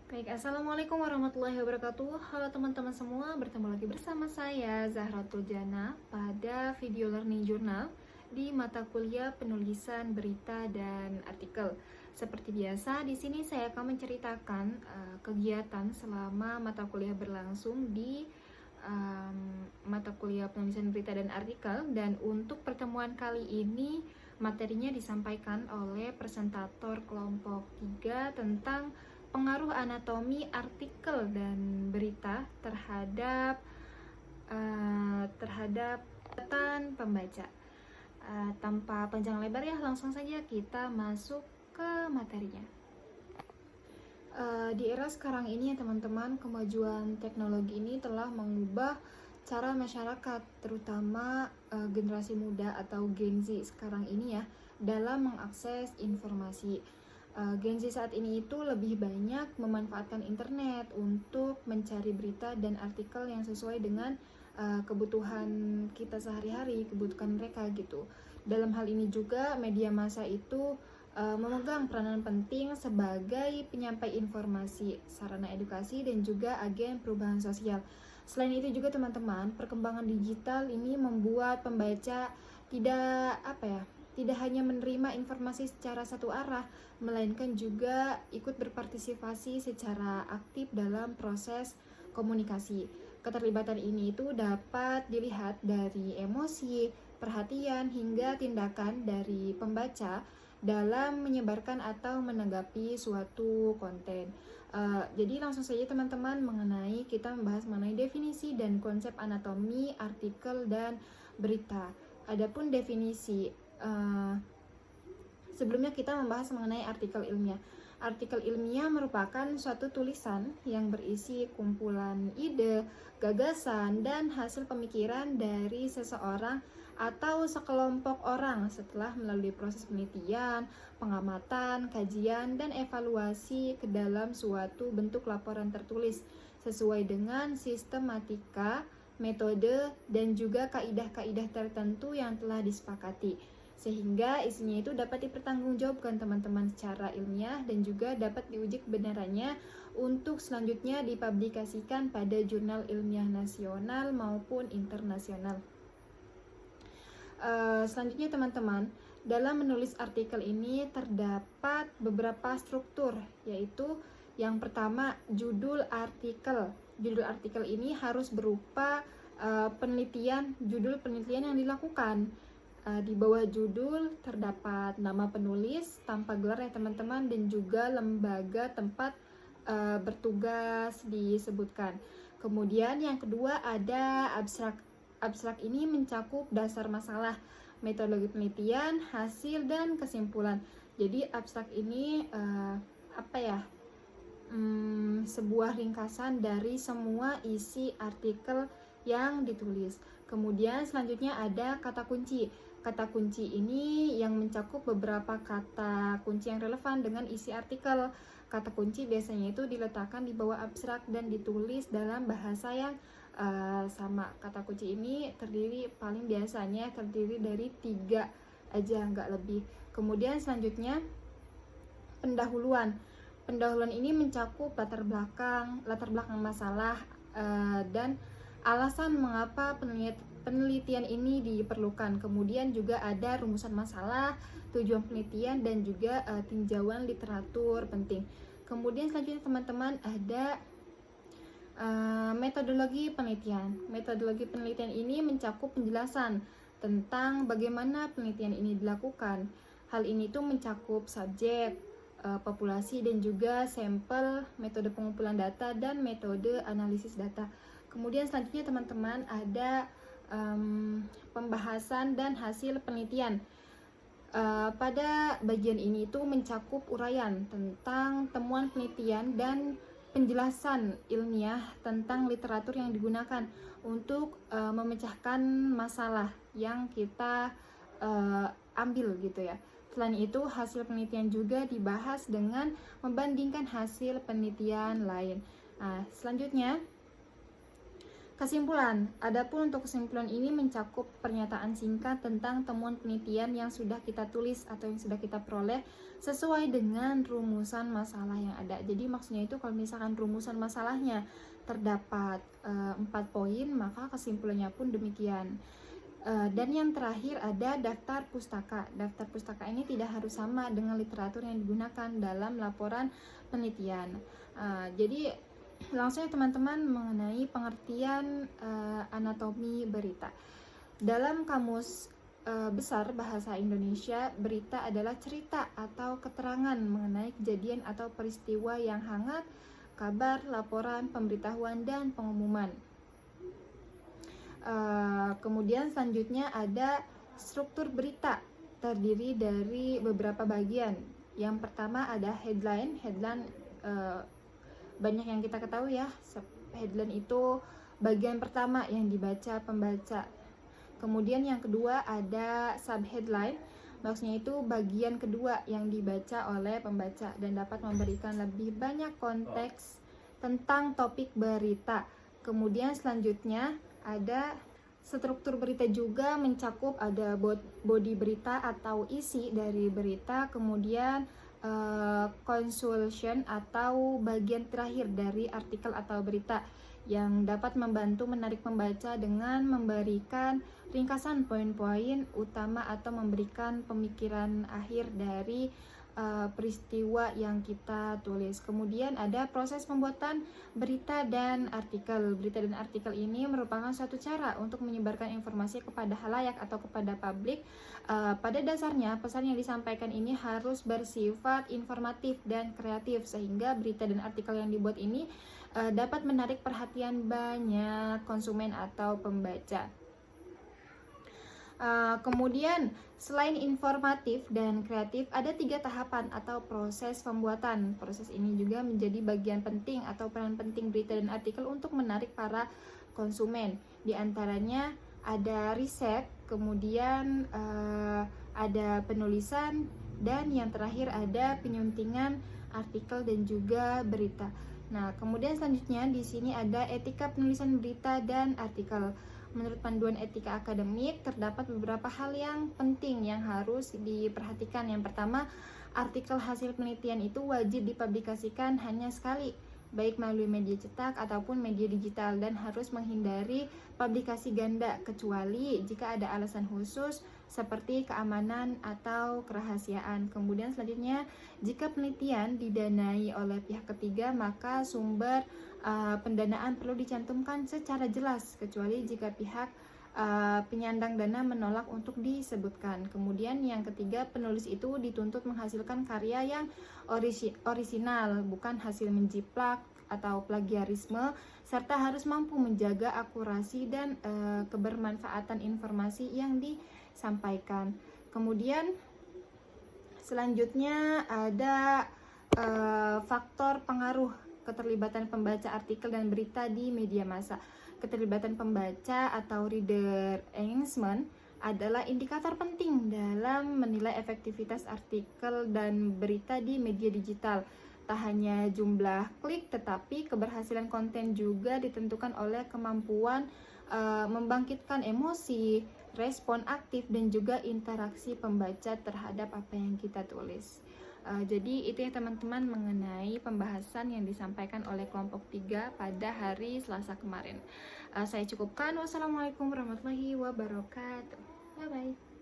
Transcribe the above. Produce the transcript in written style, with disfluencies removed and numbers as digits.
Baik, Assalamualaikum warahmatullahi wabarakatuh. Halo teman-teman semua, bertemu lagi bersama saya Zahratul Jana pada video learning journal di mata kuliah penulisan berita dan artikel. Seperti biasa, di sini saya akan menceritakan kegiatan selama mata kuliah berlangsung di mata kuliah penulisan berita dan artikel. Dan untuk pertemuan kali ini, materinya disampaikan oleh presentator kelompok 3 tentang pengaruh anatomi artikel dan berita terhadap kegiatan pembaca. Tanpa panjang lebar ya, langsung saja kita masuk ke materinya. Di era sekarang ini ya teman-teman, kemajuan teknologi ini telah mengubah cara masyarakat, terutama generasi muda atau Gen Z sekarang ini ya, dalam mengakses informasi. Gen Z saat ini itu lebih banyak memanfaatkan internet untuk mencari berita dan artikel yang sesuai dengan kebutuhan kita sehari-hari, kebutuhan mereka gitu. Dalam hal ini juga media massa itu memegang peranan penting sebagai penyampai informasi, sarana edukasi, dan juga agen perubahan sosial. Selain itu juga teman-teman, perkembangan digital ini membuat pembaca tidak hanya menerima informasi secara satu arah, melainkan juga ikut berpartisipasi secara aktif dalam proses komunikasi. Keterlibatan ini itu dapat dilihat dari emosi, perhatian, hingga tindakan dari pembaca dalam menyebarkan atau menanggapi suatu konten. Jadi langsung saja teman-teman, kita membahas mengenai definisi dan konsep anatomi artikel dan berita. Adapun definisi, sebelumnya kita membahas mengenai artikel ilmiah. Artikel ilmiah merupakan suatu tulisan yang berisi kumpulan ide, gagasan, dan hasil pemikiran dari seseorang atau sekelompok orang setelah melalui proses penelitian, pengamatan, kajian, dan evaluasi ke dalam suatu bentuk laporan tertulis sesuai dengan sistematika, metode, dan juga kaidah-kaidah tertentu yang telah disepakati, sehingga isinya itu dapat dipertanggungjawabkan teman-teman secara ilmiah dan juga dapat diuji kebenarannya untuk selanjutnya dipublikasikan pada jurnal ilmiah nasional maupun internasional. Selanjutnya teman-teman, dalam menulis artikel ini terdapat beberapa struktur, yaitu yang pertama judul artikel. Judul artikel ini harus berupa judul penelitian yang dilakukan. Di bawah judul terdapat nama penulis tanpa gelar ya teman-teman, dan juga lembaga tempat bertugas disebutkan. Kemudian yang kedua ada abstrak. Abstrak ini mencakup dasar masalah, metodologi penelitian, hasil, dan kesimpulan. Jadi abstrak ini sebuah ringkasan dari semua isi artikel yang ditulis. Kemudian selanjutnya ada kata kunci. Kata kunci ini yang mencakup beberapa kata kunci yang relevan dengan isi artikel. Kata kunci biasanya itu diletakkan di bawah abstrak dan ditulis dalam bahasa yang sama. Kata kunci ini paling biasanya terdiri dari 3 aja, nggak lebih. Kemudian selanjutnya pendahuluan. Pendahuluan ini mencakup latar belakang masalah dan alasan mengapa penelitian ini diperlukan. Kemudian juga ada rumusan masalah, tujuan penelitian, dan juga tinjauan literatur penting. Kemudian selanjutnya teman-teman ada metodologi penelitian. Metodologi penelitian ini mencakup penjelasan tentang bagaimana penelitian ini dilakukan. Hal ini tuh mencakup subjek, populasi, dan juga sampel, metode pengumpulan data, dan metode analisis data. Kemudian selanjutnya teman-teman ada pembahasan dan hasil penelitian. Pada bagian ini itu mencakup uraian tentang temuan penelitian dan penjelasan ilmiah tentang literatur yang digunakan untuk memecahkan masalah yang kita ambil gitu ya. Selain itu, hasil penelitian juga dibahas dengan membandingkan hasil penelitian lain. Nah, selanjutnya Kesimpulan, adapun untuk kesimpulan ini mencakup pernyataan singkat tentang temuan penelitian yang sudah kita tulis atau yang sudah kita peroleh sesuai dengan rumusan masalah yang ada. Jadi maksudnya itu kalau misalkan rumusan masalahnya terdapat 4 poin, maka kesimpulannya pun demikian. Dan yang terakhir ada daftar pustaka. Daftar pustaka ini tidak harus sama dengan literatur yang digunakan dalam laporan penelitian. Jadi langsung ya teman-teman mengenai pengertian anatomi berita. Dalam kamus besar bahasa Indonesia, berita adalah cerita atau keterangan mengenai kejadian atau peristiwa yang hangat, kabar, laporan, pemberitahuan, dan pengumuman. Kemudian selanjutnya ada struktur berita, terdiri dari beberapa bagian. Yang pertama ada headline. Banyak yang kita ketahui ya, headline itu bagian pertama yang dibaca pembaca. Kemudian yang kedua ada subheadline, maksudnya itu bagian kedua yang dibaca oleh pembaca dan dapat memberikan lebih banyak konteks tentang topik berita. Kemudian selanjutnya ada struktur berita, juga mencakup ada body berita atau isi dari berita, kemudian conclusion atau bagian terakhir dari artikel atau berita yang dapat membantu menarik pembaca dengan memberikan ringkasan poin-poin utama atau memberikan pemikiran akhir dari peristiwa yang kita tulis. Kemudian ada proses pembuatan berita dan artikel. Berita dan artikel ini merupakan suatu cara untuk menyebarkan informasi kepada halayak atau kepada publik. Pada dasarnya pesan yang disampaikan ini harus bersifat informatif dan kreatif, sehingga berita dan artikel yang dibuat ini dapat menarik perhatian banyak konsumen atau pembaca. Kemudian selain informatif dan kreatif, ada 3 tahapan atau proses pembuatan. Proses ini juga menjadi bagian penting atau peran penting berita dan artikel untuk menarik para konsumen. Di antaranya ada riset, kemudian ada penulisan, dan yang terakhir ada penyuntingan artikel dan juga berita. Nah, kemudian selanjutnya di sini ada etika penulisan berita dan artikel. Menurut panduan etika akademik, terdapat beberapa hal yang penting yang harus diperhatikan. Yang pertama, artikel hasil penelitian itu wajib dipublikasikan hanya sekali, baik melalui media cetak ataupun media digital, dan harus menghindari publikasi ganda kecuali jika ada alasan khusus seperti keamanan atau kerahasiaan. Kemudian selanjutnya, jika penelitian didanai oleh pihak ketiga, maka sumber pendanaan perlu dicantumkan secara jelas kecuali jika pihak penyandang dana menolak untuk disebutkan. Kemudian yang ketiga, penulis itu dituntut menghasilkan karya yang orisinal, bukan hasil menjiplak atau plagiarisme, serta harus mampu menjaga akurasi dan kebermanfaatan informasi yang disampaikan. Kemudian selanjutnya ada faktor pengaruh keterlibatan pembaca artikel dan berita di media massa. Keterlibatan pembaca atau reader engagement adalah indikator penting dalam menilai efektivitas artikel dan berita di media digital. Tak hanya jumlah klik, tetapi keberhasilan konten juga ditentukan oleh kemampuan membangkitkan emosi, respon aktif, dan juga interaksi pembaca terhadap apa yang kita tulis. Jadi itu ya teman-teman mengenai pembahasan yang disampaikan oleh kelompok 3 pada hari Selasa kemarin. Saya cukupkan. Wassalamualaikum warahmatullahi wabarakatuh. Bye bye.